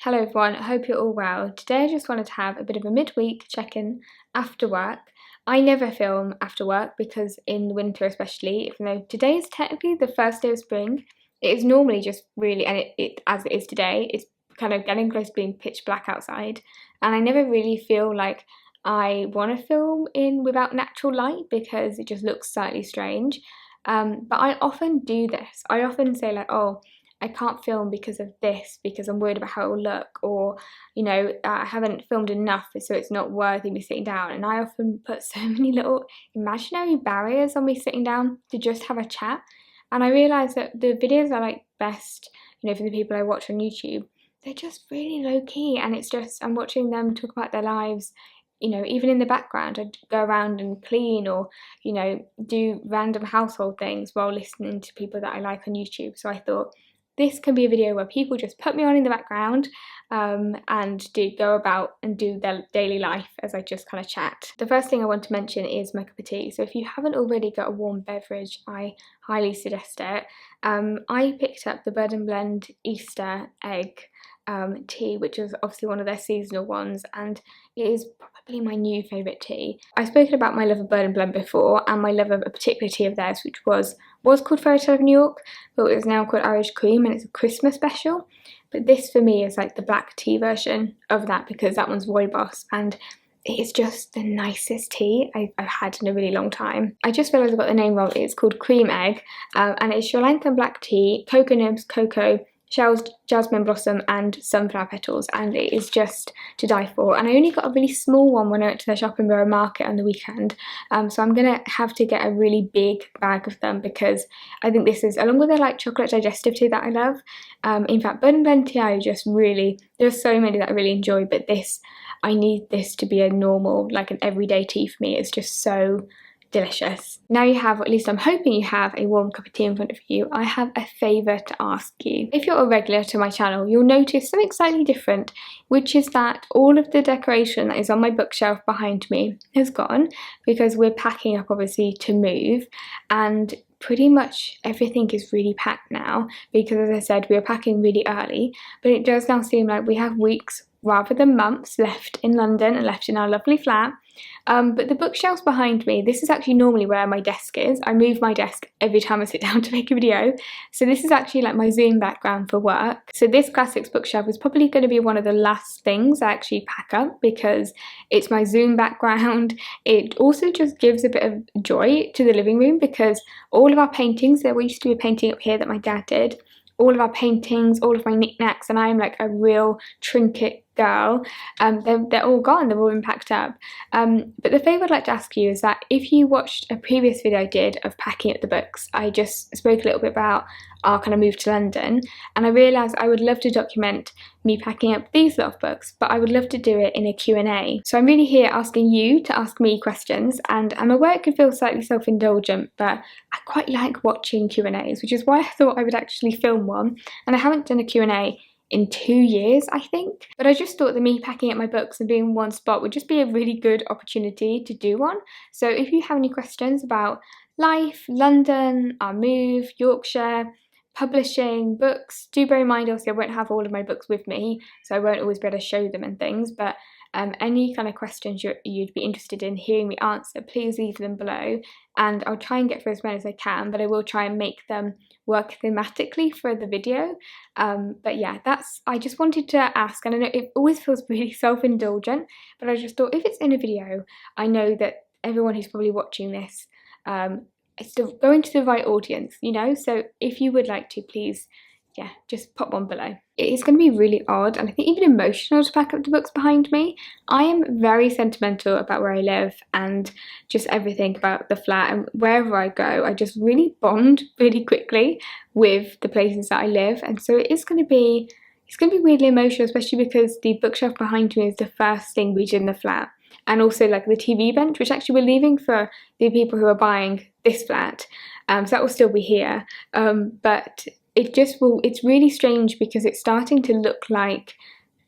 Hello everyone, I hope you're all well. Today I just wanted to have a bit of a midweek check-in after work. I never film after work because in the winter especially, even though today is technically the first day of spring, it is normally just really, and it as it is today, it's kind of getting close to being pitch black outside, and I never really feel like I want to film in without natural light because it just looks slightly strange. But I often do this. I often say like, oh, I can't film because of this, because I'm worried about how it will look, or, I haven't filmed enough, so it's not worthy me sitting down. And I often put so many little imaginary barriers on me sitting down to just have a chat. And I realise that the videos I like best, for the people I watch on YouTube, they're just really low key, and it's just, I'm watching them talk about their lives. Even in the background, I'd go around and clean or, do random household things while listening to people that I like on YouTube. So I thought, this can be a video where people just put me on in the background and go about and do their daily life as I just kind of chat. The first thing I want to mention is my cup of tea. So if you haven't already got a warm beverage, I highly suggest it. I picked up the Bird and Blend Easter egg tea, which is obviously one of their seasonal ones, and it is probably my new favourite tea. I've spoken about my love of Bird and Blend before, and my love of a particular tea of theirs, which was called Fairy Tale of New York, but it is now called Irish Cream, and it's a Christmas special. But this for me is like the black tea version of that, because that one's rooibos, and it is just the nicest tea I've had in a really long time. I just realised I got the name wrong. It's called Cream Egg, and it's Sri Lankan black tea, cocoa nibs, cocoa, shells, jasmine blossom and sunflower petals, and it is just to die for. And I only got a really small one when I went to the Shopping Borough Market on the weekend, so I'm gonna have to get a really big bag of them, because I think this is, along with the like chocolate digestive tea that I love, in fact Bird and Blend tea I just really, there's so many that I really enjoy, but this, I need this to be a normal, like an everyday tea for me. It's just so delicious. Now you have, or at least I'm hoping you have, a warm cup of tea in front of you. I have a favour to ask you. If you're a regular to my channel, you'll notice something slightly different, which is that all of the decoration that is on my bookshelf behind me has gone, because we're packing up obviously to move, and pretty much everything is really packed now, because as I said, we were packing really early, but it does now seem like we have weeks rather than months left in London and left in our lovely flat. But the bookshelves behind me, this is actually normally where my desk is. I move my desk every time I sit down to make a video. So this is actually like my Zoom background for work. So this classics bookshelf is probably going to be one of the last things I actually pack up, because it's my Zoom background. It also just gives a bit of joy to the living room, because all of our paintings, there used to be a painting up here that my dad did, all of our paintings, all of my knickknacks, and I'm like a real trinket girl, they're all gone, they've all been packed up. But the favour I'd like to ask you is that if you watched a previous video I did of packing up the books, I just spoke a little bit about our kind of move to London, and I realised I would love to document me packing up these lot of books, but I would love to do it in a Q&A. So I'm really here asking you to ask me questions, and I'm aware it could feel slightly self-indulgent, but I quite like watching Q&As, which is why I thought I would actually film one, and I haven't done a Q&A in 2 years, I think. But I just thought that me packing up my books and being in one spot would just be a really good opportunity to do one. So if you have any questions about life, London, our move, Yorkshire, publishing, books, do bear in mind obviously I won't have all of my books with me, so I won't always be able to show them and things, but any kind of questions you'd be interested in hearing me answer, please leave them below, and I'll try and get through as many as I can, but I will try and make them work thematically for the video. But yeah, I just wanted to ask, and I know it always feels really self-indulgent, but I just thought if it's in a video, I know that everyone who's probably watching this is still going to the right audience, so if you would like to, please, yeah, just pop one below. It is going to be really odd, and I think even emotional, to pack up the books behind me. I am very sentimental about where I live and just everything about the flat, and wherever I go I just really bond really quickly with the places that I live, and so it's going to be really emotional, especially because the bookshelf behind me is the first thing we did in the flat, and also like the TV bench, which actually we're leaving for the people who are buying this flat, so that will still be here, but it's really strange because it's starting to look like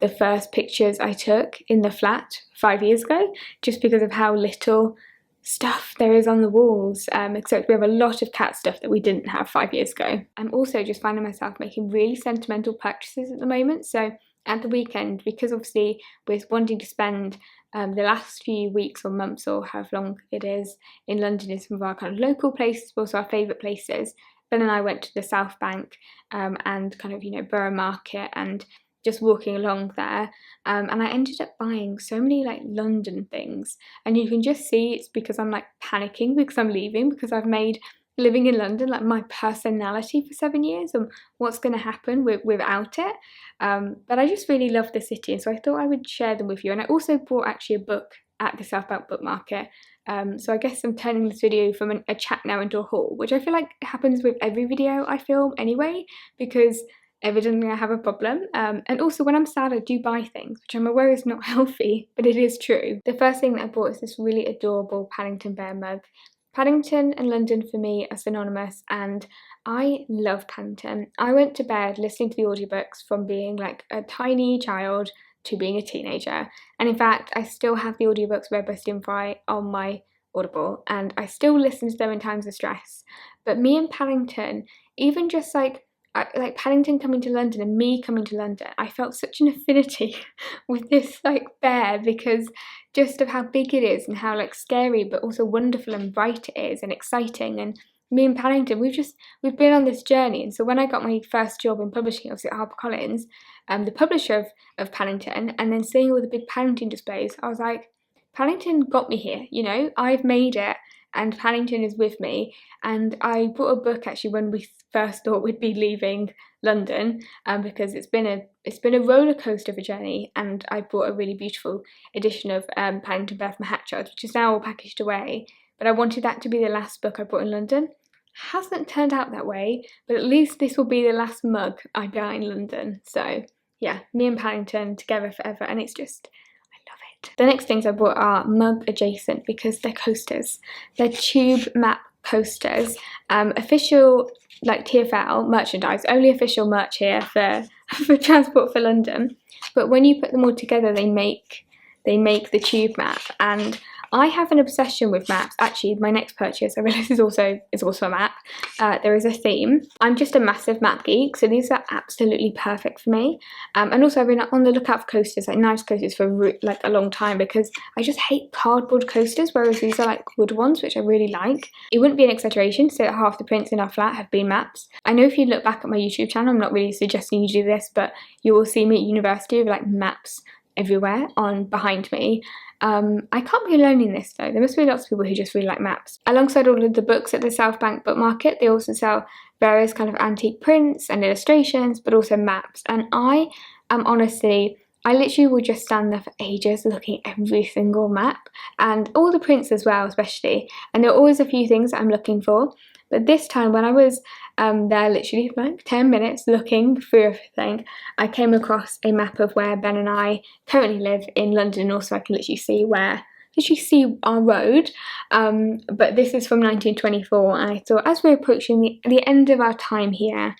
the first pictures I took in the flat 5 years ago, just because of how little stuff there is on the walls, except we have a lot of cat stuff that we didn't have 5 years ago. I'm also just finding myself making really sentimental purchases at the moment, so at the weekend, because obviously we're wanting to spend the last few weeks or months or however long it is in London in some of our kind of local places, but also our favourite places. Ben and I went to the South Bank and kind of, you know, Borough Market and just walking along there, and I ended up buying so many like London things, and you can just see it's because I'm like panicking because I'm leaving, because I've made living in London like my personality for 7 years and what's going to happen without it. But I just really love the city, and so I thought I would share them with you. And I also bought actually a book at the South Bank book market. So I guess I'm turning this video from a chat now into a haul, which I feel like happens with every video I film anyway, because evidently I have a problem. And also when I'm sad I do buy things, which I'm aware is not healthy, but it is true. The first thing that I bought is this really adorable Paddington bear mug. Paddington and London for me are synonymous, and I love Paddington. I went to bed listening to the audiobooks from being like a tiny child to being a teenager, and in fact I still have the audiobooks read by Sybil Freyja on my Audible, and I still listen to them in times of stress. But me and Paddington, even just like Paddington coming to London and me coming to London, I felt such an affinity with this like bear, because just of how big it is and how like scary but also wonderful and bright it is and exciting. And me and Paddington, we've been on this journey. And so when I got my first job in publishing, obviously at HarperCollins, the publisher of Paddington, and then seeing all the big Paddington displays, I was like, Paddington got me here, you know, I've made it, and Paddington is with me. And I bought a book actually when we first thought we'd be leaving London, because it's been a roller coaster of a journey, and I bought a really beautiful edition of Paddington Bear from Hatchard, which is now all packaged away. But I wanted that to be the last book I bought in London. Hasn't turned out that way, but at least this will be the last mug I buy in London. So yeah, me and Paddington together forever, and it's just, I love it. The next things I bought are mug adjacent, because they're coasters. They're tube map coasters, official like TFL merchandise, only official merch here for Transport for London. But when you put them all together, they make the tube map, and I have an obsession with maps. Actually, my next purchase, I realise, is also a map. There is a theme. I'm just a massive map geek, so these are absolutely perfect for me. And also I've been on the lookout for coasters, like nice coasters, for like a long time, because I just hate cardboard coasters, whereas these are like wood ones, which I really like. It wouldn't be an exaggeration to say that half the prints in our flat have been maps. I know if you look back at my YouTube channel, I'm not really suggesting you do this, but you will see me at university with like maps everywhere on behind me. I can't be alone in this though. There must be lots of people who just really like maps. Alongside all of the books at the South Bank book market, they also sell various kind of antique prints and illustrations, but also maps. And I am honestly, I literally will just stand there for ages looking at every single map, and all the prints as well, especially. And there are always a few things that I'm looking for. But this time when I was there literally for like 10 minutes looking through everything, I came across a map of where Ben and I currently live in London, and also I can literally see our road. But this is from 1924, and I thought as we're approaching the end of our time here,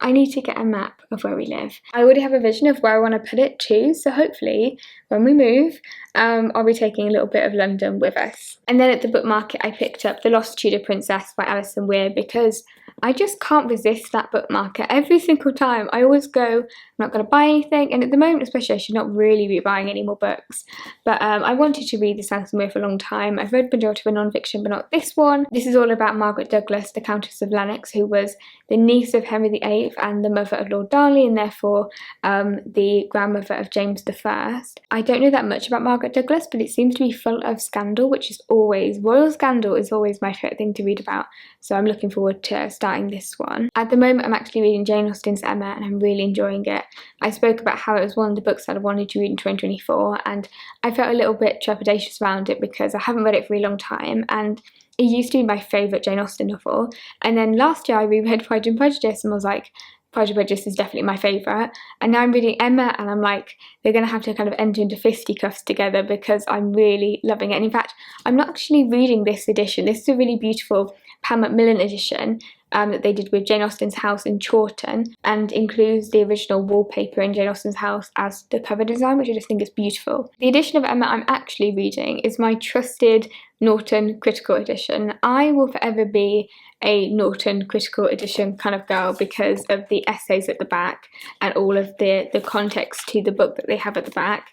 I need to get a map of where we live. I already have a vision of where I want to put it too, so hopefully when we move, I'll be taking a little bit of London with us. And then at the book market I picked up The Lost Tudor Princess by Alison Weir, because I just can't resist that book market. Every single time I always go, I'm not going to buy anything, and at the moment especially I should not really be buying any more books, but I wanted to read this Alison Weir for a long time. I've read majority of her non-fiction, but not this one. This is all about Margaret Douglas, the Countess of Lennox, who was the niece of Henry VIII and the mother of Lord Darnley, and therefore the grandmother of James I. I don't know that much about Margaret Douglas, but it seems to be full of scandal, which is always, royal scandal is always my favourite thing to read about, so I'm looking forward to starting this one. At the moment I'm actually reading Jane Austen's Emma, and I'm really enjoying it. I spoke about how it was one of the books that I wanted to read in 2024, and I felt a little bit trepidatious around it because I haven't read it for a long time, and it used to be my favourite Jane Austen novel. And then last year I reread Pride and Prejudice and was like, Pride and Prejudice is definitely my favourite. And now I'm reading Emma, and I'm like, they're going to have to kind of enter into fisticuffs together because I'm really loving it. And in fact, I'm not actually reading this edition. This is a really beautiful MacMillan edition that they did with Jane Austen's house in Chawton, and includes the original wallpaper in Jane Austen's house as the cover design, which I just think is beautiful. The edition of Emma I'm actually reading is my trusted Norton critical edition. I will forever be a Norton critical edition kind of girl because of the essays at the back and all of the context to the book that they have at the back,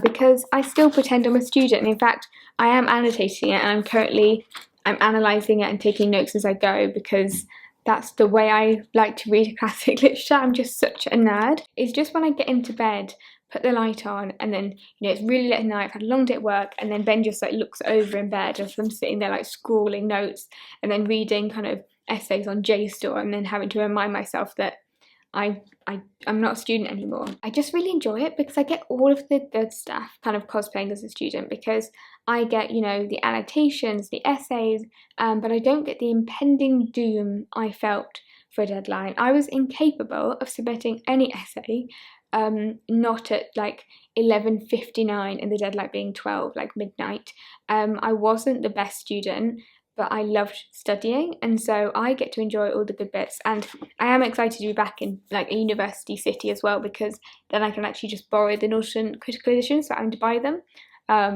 because I still pretend I'm a student, and in fact I am annotating it, and I'm analysing it and taking notes as I go, because that's the way I like to read classic literature. I'm just such a nerd. It's just when I get into bed, put the light on, and then, you know, it's really late at night, I've had a long day at work, and then Ben just like looks over in bed as I'm sitting there like scrawling notes and then reading kind of essays on JSTOR, and then having to remind myself that I'm not a student anymore. I just really enjoy it because I get all of the good stuff kind of cosplaying as a student, because I get, you know, the annotations, the essays, but I don't get the impending doom I felt for a deadline. I was incapable of submitting any essay not at like 11:59 and the deadline being 12, like midnight. I wasn't the best student, but I loved studying, and so I get to enjoy all the good bits, and I am excited to be back in like a university city as well, because then I can actually just borrow the Norton critical editions without having to buy them,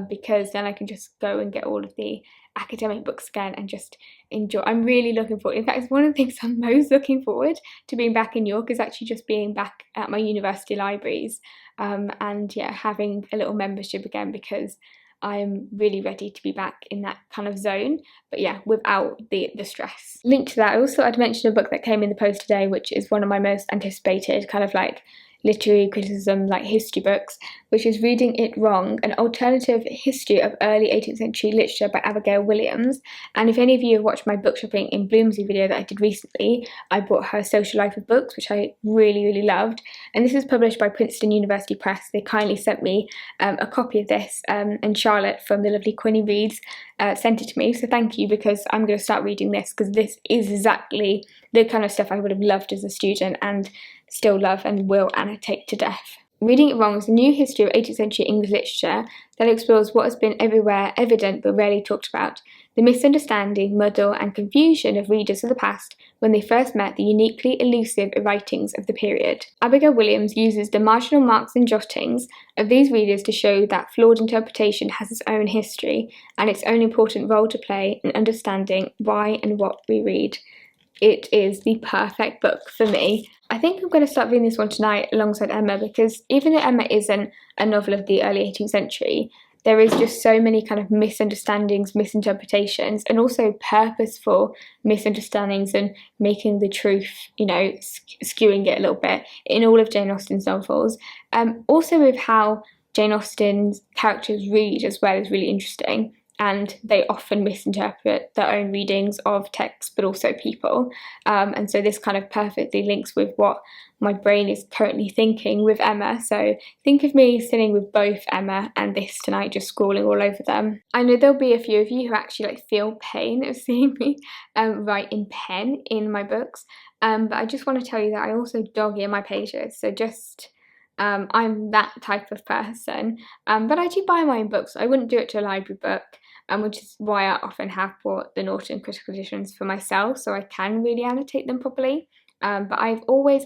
because then I can just go and get all of the academic books again and just enjoy. I'm really looking forward. In fact, it's one of the things I'm most looking forward to being back in York, is actually just being back at my university libraries, and yeah, having a little membership again, because I'm really ready to be back in that kind of zone, but yeah, without the stress. Linked to that, I also I'd mention a book that came in the post today, which is one of my most anticipated kind of like literary criticism, like history books, which is Reading It Wrong, an alternative history of early 18th century literature by Abigail Williams. And if any of you have watched my book shopping in Bloomsbury video that I did recently, I bought her Social Life of Books, which I really loved. And this is published by Princeton University Press. They kindly sent me a copy of this, and Charlotte from the lovely Quinny Reads sent it to me, so thank you, because I'm going to start reading this, because this is exactly the kind of stuff I would have loved as a student and still love and will annotate to death. Reading It Wrong is a new history of 18th century English literature that explores what has been everywhere evident but rarely talked about, the misunderstanding, muddle and confusion of readers of the past when they first met the uniquely elusive writings of the period. Abigail Williams uses the marginal marks and jottings of these readers to show that flawed interpretation has its own history and its own important role to play in understanding why and what we read. It is the perfect book for me. I think I'm going to start reading this one tonight alongside Emma, because even though Emma isn't a novel of the early 18th century, there is just so many kind of misunderstandings, misinterpretations, and also purposeful misunderstandings and making the truth, you know, skewing it a little bit in all of Jane Austen's novels. Also with how Jane Austen's characters read as well is really interesting, and they often misinterpret their own readings of text but also people, and so this kind of perfectly links with what my brain is currently thinking with Emma. So think of me sitting with both Emma and this tonight, just scrawling all over them. I know there'll be a few of you who actually like feel pain of seeing me write in pen in my books, but I just want to tell you that I also dog ear my pages, so just I'm that type of person, but I do buy my own books. I wouldn't do it to a library book, which is why I often have bought the Norton critical editions for myself, so I can really annotate them properly. But I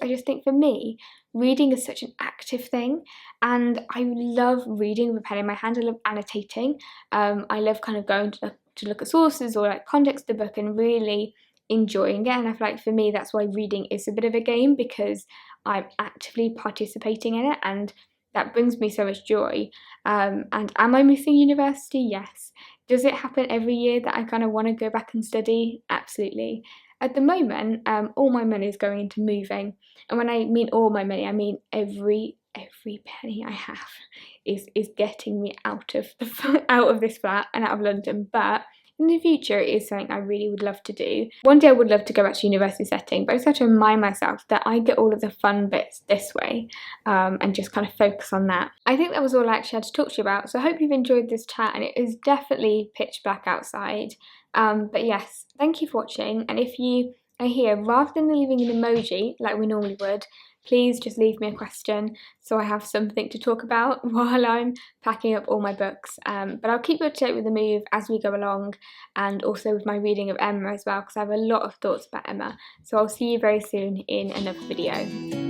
just think for me, reading is such an active thing, and I love reading with a pen in my hand. I love annotating. I love kind of going to look at sources or like context of the book and really enjoying it. And I feel like for me, that's why reading is a bit of a game, because I'm actively participating in it, and that brings me so much joy. And am I missing university? Yes. Does it happen every year that I kind of want to go back and study? Absolutely. At the moment, all my money is going into moving, and when I mean all my money, I mean every penny I have is getting me out of this flat and out of London. But in the future, it is something I really would love to do. One day I would love to go back to university setting, but I just have to remind myself that I get all of the fun bits this way, and just kind of focus on that. I think that was all I actually had to talk to you about, so I hope you've enjoyed this chat, and it is definitely pitch black outside. But yes, thank you for watching, and if you here, rather than leaving an emoji like we normally would, please just leave me a question so I have something to talk about while I'm packing up all my books. But I'll keep you up to date with the move as we go along, and also with my reading of Emma as well, because I have a lot of thoughts about Emma. So I'll see you very soon in another video.